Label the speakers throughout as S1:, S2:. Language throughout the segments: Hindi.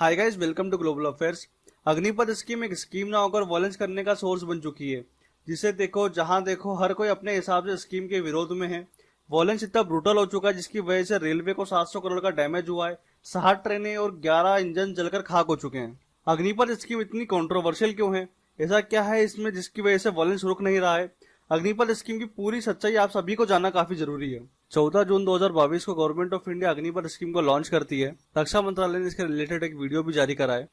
S1: Hi guys, welcome to global affairs. Agnipath scheme एक स्कीम ना होकर वॉयलेंस करने का सोर्स बन चुकी है, जिसे देखो जहां देखो हर कोई अपने हिसाब से स्कीम के विरोध में है। वॉयलेंस इतना ब्रूटल हो चुका है जिसकी वजह से रेलवे को 700 करोड़ का डैमेज हुआ है, 60 ट्रेनें और 11 इंजन जलकर खाक हो चुके हैं। अग्निपथ स्कीम इतनी कंट्रोवर्शियल क्यों है? ऐसा क्या है इसमें जिसकी वजह से वॉयलेंस रुक नहीं रहा है? अग्निपथ स्कीम की पूरी सच्चाई आप सभी को जानना काफी जरूरी है। 14 जून 2022 को government of India Agnipath scheme को लॉन्च करती है। रक्षा मंत्रालय ने इसके रिलेटेड एक वीडियो भी जारी करा है।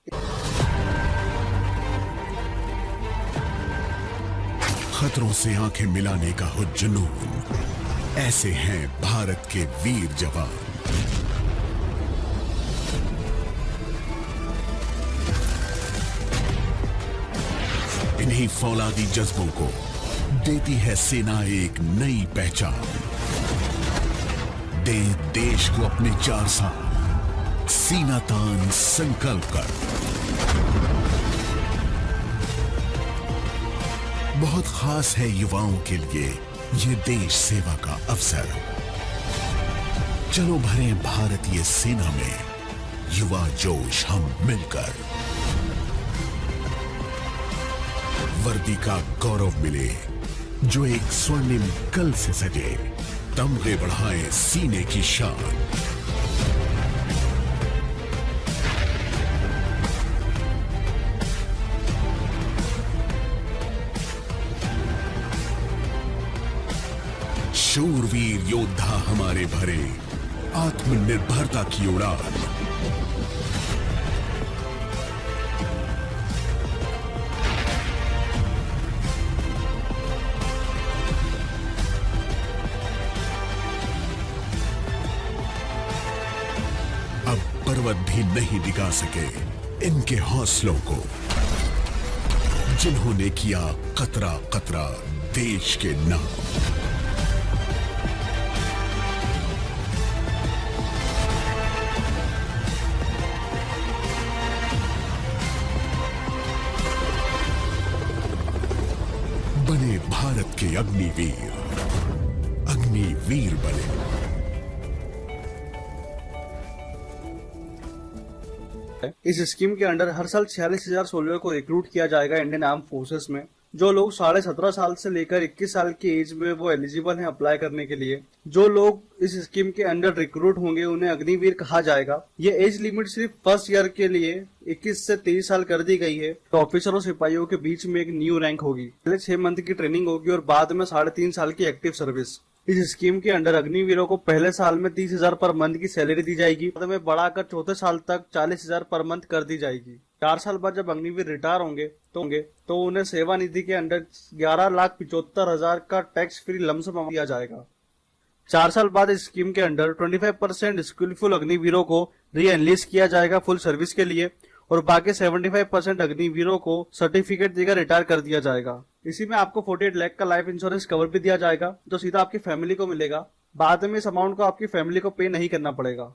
S2: खतरों से आंखें मिलाने का हो जुनून, ऐसे हैं भारत के वीर जवान। इन्हीं फौलादी जज्बों को देती है सेना एक नई पहचान। दे देश को अपने 4 साल सीना तान संकल्प कर। बहुत खास है युवाओं के लिए ये देश सेवा का अवसर। चलो भरें भारतीय सेना में युवा जोश हम मिलकर। वर्दी का गौरव मिले जो एक स्वर्णिम कल से सजे, तमगे बढ़ाए सीने की शान। शूरवीर योद्धा हमारे भरे आत्मनिर्भरता की उड़ान। अब पर्वत भी नहीं डिगा सके इनके हौसलों को, जिन्होंने किया कतरा कतरा देश के नाम। बने भारत के अग्निवीर, अग्निवीर बने।
S1: इस स्कीम के अंडर हर साल 46,000 सोल्जर को रिक्रूट किया जाएगा इंडियन आर्म फोर्सेस में। जो लोग 17.5 साल से लेकर 21 साल की एज में वो एलिजिबल हैं अप्लाई करने के लिए। जो लोग इस स्कीम के अंडर रिक्रूट होंगे उन्हें अग्निवीर कहा जाएगा। ये एज लिमिट सिर्फ फर्स्ट ईयर के लिए 21 से 23 साल कर दी गई है। तो ऑफिसर और सिपाहियों के बीच में एक न्यू रैंक होगी। पहले 6 मंथ की ट्रेनिंग होगी और बाद में 3.5 साल की एक्टिव सर्विस। इस स्कीम के अंडर अग्निवीरों को पहले साल में 30,000 पर मंथ की सैलरी दी जाएगी, बाद में बढ़ाकर चौथे साल तक 40,000 पर मंथ कर दी जाएगी। 4 साल बाद जब अग्निवीर रिटायर होंगे तो उन्हें सेवा निधि के अंडर 11,75,000 का टैक्स फ्री लमसम अमाउंट दिया जाएगा। 4 साल बाद इस स्कीम के अंडर 25% स्किलफुल अग्निवीरों को री एनलिस्ट किया जाएगा फुल सर्विस के लिए, और बाकी 75% अग्निवीरों को सर्टिफिकेट देकर रिटायर कर दिया जाएगा। इसी में आपको 48 लाख का लाइफ इंश्योरेंस कवर भी दिया जाएगा, जो सीधा आपकी फैमिली को मिलेगा। बाद में इस अमाउंट को आपकी फैमिली को पे नहीं करना पड़ेगा।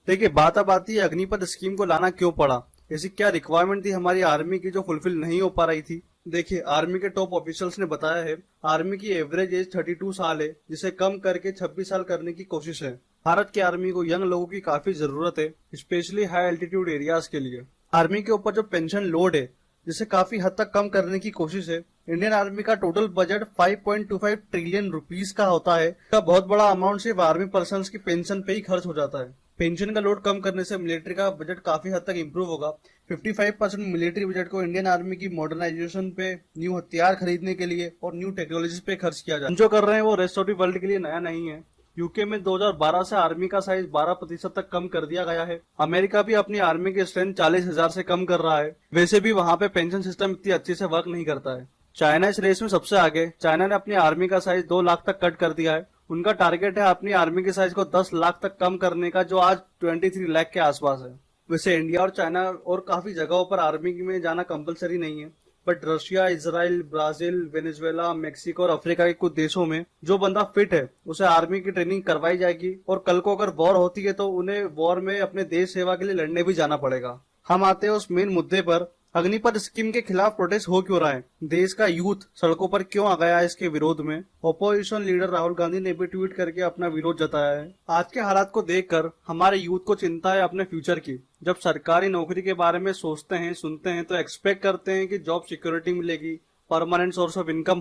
S1: देखिए, बात अब आती है अग्निपथ स्कीम को लाना क्यों पड़ा। ऐसी क्या रिक्वायरमेंट थी हमारी आर्मी की जो फुलफिल नहीं हो पा रही थी? देखिए, आर्मी के टॉप ऑफिशियल्स ने बताया है आर्मी की एवरेज एज 32 साल है, जिसे कम करके 26 साल करने की कोशिश है। भारत की आर्मी को यंग लोगों की काफी जरूरत है, स्पेशली हाई एल्टीट्यूड एरियाज के लिए। आर्मी के ऊपर जो पेंशन लोड है जिसे काफी हद तक कम करने की कोशिश है। इंडियन आर्मी का टोटल बजट 5.25 ट्रिलियन रुपीस का होता है। का बहुत बड़ा अमाउंट सिर्फ आर्मी पर्सन की पेंशन पे ही खर्च हो जाता है। पेंशन का लोड कम करने से मिलिट्री का बजट काफी हद तक इम्प्रूव होगा। 55% मिलिट्री बजट को इंडियन आर्मी की मॉडर्नाइजेशन पे, न्यू हथियार खरीदने के लिए और न्यू टेक्नोलॉजी पे खर्च किया जाए। जो कर रहे हैं वो रेस्ट ऑफ द वर्ल्ड के लिए नया नहीं है। यूके में 2012 से आर्मी का साइज 12% तक कम कर दिया गया है। अमेरिका भी अपनी आर्मी की स्ट्रेंथ 40,000 से कम कर रहा है। वैसे भी वहाँ पे पेंशन सिस्टम इतनी अच्छे से वर्क नहीं करता है। चाइना इस रेस में सबसे आगे। चाइना ने अपनी आर्मी का साइज 2 लाख तक कट कर दिया है। उनका टारगेट है अपनी आर्मी के साइज को 10 लाख तक कम करने का, जो आज 23 लाख के आसपास है। वैसे इंडिया और चाइना और काफी जगहों पर आर्मी में जाना कंपलसरी नहीं है, but Russia, Israel, Brazil, Venezuela, Mexico और अफ्रीका के कुछ देशों में जो बंदा फिट है उसे आर्मी की ट्रेनिंग करवाई जाएगी, और कल को अगर वॉर होती है तो उन्हें वॉर में अपने देश सेवा के लिए लड़ने भी जाना पड़ेगा। हम आते हैं उस मेन मुद्दे पर, अग्निपथ स्कीम के खिलाफ प्रोटेस्ट हो क्यों रहा है, देश का यूथ सड़कों पर क्यों आ गया है इसके विरोध में। ऑपोजिशन लीडर राहुल गांधी ने भी ट्वीट करके अपना विरोध जताया है। आज के हालात को देखकर हमारे यूथ को चिंता है अपने फ्यूचर की। जब सरकारी नौकरी के बारे में सोचते हैं, सुनते हैं तो एक्सपेक्ट करते हैं कि जॉब सिक्योरिटी मिलेगी, परमानेंट सोर्स ऑफ इनकम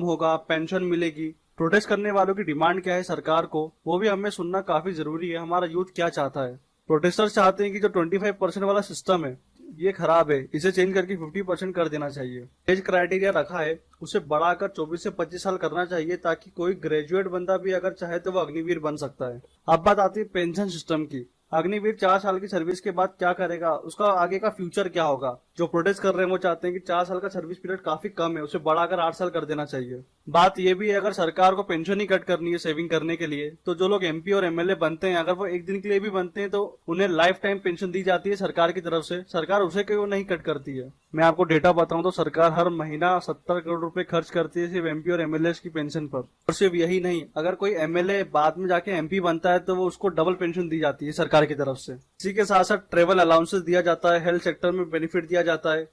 S1: होगा, पेंशन मिलेगी। प्रोटेस्ट करने वालों की डिमांड क्या है सरकार को, वो भी हमें सुनना काफी जरूरी है। हमारा यूथ क्या चाहता है। प्रोटेस्टर्स चाहते हैं कि जो 25% वाला सिस्टम है ये खराब है, इसे चेंज करके 50% कर देना चाहिए। एज क्राइटेरिया रखा है उसे बढ़ाकर 24 से 25 साल करना चाहिए, ताकि कोई ग्रेजुएट बंदा भी अगर चाहे तो वो अग्निवीर बन सकता है। अब बात आती है पेंशन सिस्टम की। अग्निवीर 4 साल की सर्विस के बाद क्या करेगा, उसका आगे का फ्यूचर क्या होगा। जो प्रोटेस्ट कर रहे हैं वो चाहते हैं कि 4 साल का सर्विस पीरियड काफी कम है, उसे बढ़ाकर 8 साल कर देना चाहिए। बात ये भी है, अगर सरकार को पेंशन ही कट करनी है सेविंग करने के लिए, तो जो लोग एमपी और एमएलए बनते हैं, अगर वो एक दिन के लिए भी बनते हैं तो उन्हें लाइफ टाइम पेंशन दी जाती है सरकार की तरफ से। सरकार उसे क्यों नहीं कट करती है। मैं आपको डेटा बताऊं तो सरकार हर महीना 70 करोड़ रुपए खर्च करती है सिर्फ एमपी और एमएलए की पेंशन पर। और सिर्फ यही नहीं, अगर कोई एमएलए बाद में जाके एमपी बनता है तो वो उसको डबल पेंशन दी जाती है सरकार की तरफ से। इसी के साथ साथ ट्रेवल अलाउंसेस दिया जाता है, हेल्थ सेक्टर में बेनिफिट दिया जाता है।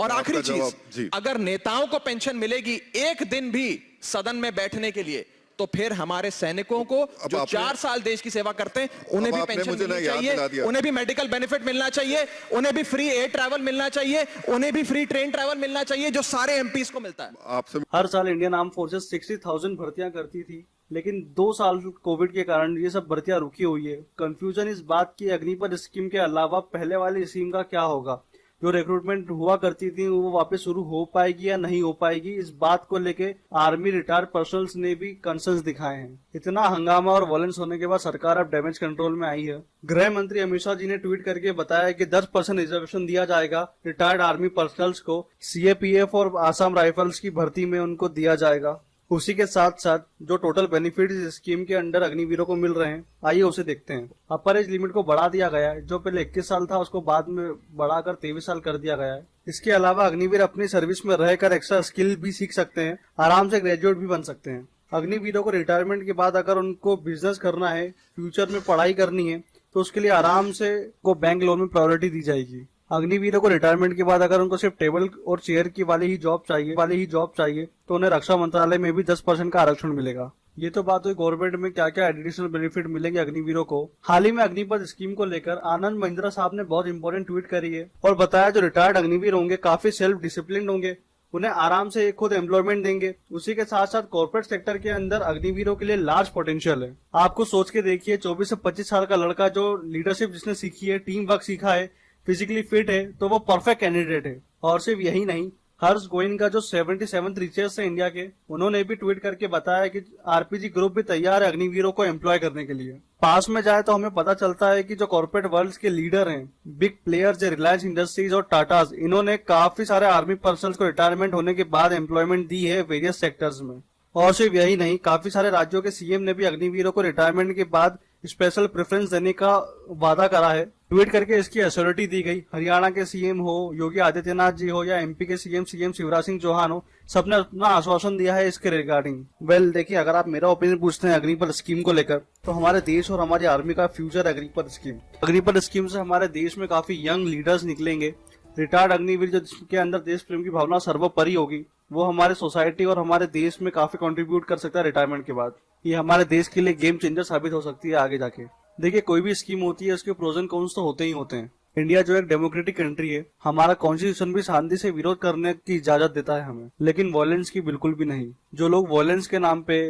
S3: और आखिरी चीज, अगर नेताओं को पेंशन मिलेगी एक दिन भी सदन में बैठने के लिए, तो फिर हमारे सैनिकों को जो 4 साल देश की सेवा करते हैं उन्हें भी पेंशन मिलनी चाहिए, उन्हें भी मेडिकल बेनिफिट मिलना चाहिए, उन्हें भी फ्री एयर ट्रैवल मिलना चाहिए, उन्हें भी फ्री ट्रेन ट्रैवल मिलना चाहिए जो सारे एमपीज को मिलता है।
S1: आपसे हर साल इंडियन आर्म फोर्सेस 60,000 भर्तियां करती थी, लेकिन 2 साल कोविड के कारण ये सब भर्तियां रुकी हुई है। कंफ्यूजन इस बात की अग्निपथ स्कीम के अलावा पहले वाली स्कीम का क्या होगा। जो रिक्रूटमेंट हुआ करती थी वो वापस शुरू हो पाएगी या नहीं हो पाएगी, इस बात को लेके आर्मी रिटायर्ड पर्सनल्स ने भी कंसर्न्स दिखाए हैं। इतना हंगामा और वॉयलेंस होने के बाद सरकार अब डैमेज कंट्रोल में आई है। गृह मंत्री अमित शाह जी ने ट्वीट करके बताया कि 10% रिजर्वेशन दिया जाएगा रिटायर्ड आर्मी पर्सनल्स को, सीएपीएफ और आसाम राइफल्स की भर्ती में उनको दिया जाएगा। उसी के साथ साथ जो टोटल बेनिफिट इस स्कीम के अंडर अग्निवीरों को मिल रहे हैं, आइए उसे देखते हैं। अपर एज लिमिट को बढ़ा दिया गया है, जो पहले 21 साल था उसको बाद में बढ़ाकर 23 साल कर दिया गया है। इसके अलावा अग्निवीर अपनी सर्विस में रहकर एक्स्ट्रा स्किल भी सीख सकते हैं, आराम से ग्रेजुएट भी बन सकते हैं। अग्निवीरों को रिटायरमेंट के बाद अगर उनको बिजनेस करना है, फ्यूचर में पढ़ाई करनी है, तो उसके लिए आराम से को बैंक लोन में प्रायोरिटी दी जाएगी। अग्निवीरों को रिटायरमेंट के बाद अगर उनको सिर्फ टेबल और चेयर की वाली ही जॉब चाहिए तो उन्हें रक्षा मंत्रालय में भी 10% का आरक्षण मिलेगा। ये तो बात हुई गवर्नमेंट में क्या क्या एडिशनल बेनिफिट मिलेंगे अग्निवीरों को। हाल ही में अग्निपथ स्कीम को लेकर आनंद महिंद्रा साहब ने बहुत इंपॉर्टेंट ट्वीट करी है और बताया जो रिटायर्ड अग्निवीर होंगे काफी सेल्फ डिसिप्लिन होंगे, उन्हें आराम से खुद एम्प्लॉयमेंट देंगे। उसी के साथ साथ कॉर्पोरेट सेक्टर के अंदर अग्निवीरों के लिए लार्ज पोटेंशियल है। आपको सोच के देखिए, 24 से 25 साल का लड़का जो लीडरशिप जिसने सीखी है, टीम वर्क सीखा है, फिजिकली फिट है, तो वो परफेक्ट कैंडिडेट है। और सिर्फ यही नहीं, हर्ष गोइन का जो 77 रिचर्स है इंडिया के, उन्होंने भी ट्वीट करके बताया कि आरपीजी ग्रुप भी तैयार है अग्निवीरों को एम्प्लॉय करने के लिए। पास में जाए तो हमें पता चलता है कि जो कॉर्पोरेट वर्ल्ड के लीडर हैं, बिग प्लेयर्स है रिलायंस इंडस्ट्रीज और टाटाज, इन्होंने काफी सारे आर्मी पर्सनल्स को रिटायरमेंट होने के बाद एम्प्लॉयमेंट दी है वेरियस सेक्टर्स में। और सिर्फ यही नहीं, काफी सारे राज्यों के सीएम ने भी अग्निवीरों को रिटायरमेंट के बाद स्पेशल प्रेफरेंस देने का वादा करा है। ट्वीट करके इसकी अश्योरिटी दी गई। हरियाणा के सीएम हो, योगी आदित्यनाथ जी हो, या एमपी के सीएम शिवराज सिंह चौहान हो, सबने अपना आश्वासन दिया है इसके रिगार्डिंग। वेल देखिए, अगर आप मेरा ओपिनियन पूछते हैं अग्निपथ स्कीम को लेकर, तो हमारे देश और हमारी आर्मी का फ्यूचर अग्निपथ स्कीम से हमारे देश में काफी यंग लीडर्स निकलेंगे। रिटायर्ड अग्निवीर जिसके अंदर देश प्रेम की भावना सर्वोपरि होगी, वो हमारे सोसाइटी और हमारे देश में काफी कंट्रीब्यूट कर सकता है रिटायरमेंट के बाद। ये हमारे देश के लिए गेम चेंजर साबित हो सकती है आगे जाके। देखिए, कोई भी स्कीम होती है उसके प्रोज एंड कॉन्स तो होते ही होते हैं। इंडिया जो एक डेमोक्रेटिक कंट्री है, हमारा कॉन्स्टिट्यूशन भी शांति से विरोध करने की इजाजत देता है हमें, लेकिन वॉयलेंस की बिल्कुल भी नहीं। जो लोग वॉयलेंस के नाम पे,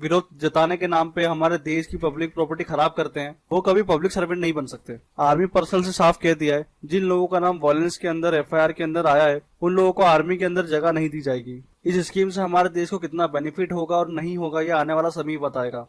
S1: विरोध जताने के नाम पे हमारे देश की पब्लिक प्रॉपर्टी खराब करते हैं, वो कभी पब्लिक सर्वेंट नहीं बन सकते। आर्मी पर्सनल से साफ कह दिया है, जिन लोगों का नाम वॉयलेंस के अंदर एफआईआर के अंदर आया है, उन लोगों को आर्मी के अंदर जगह नहीं दी जाएगी। इस स्कीम से हमारे देश को कितना बेनिफिट होगा और नहीं होगा, ये आने वाला समय बताएगा।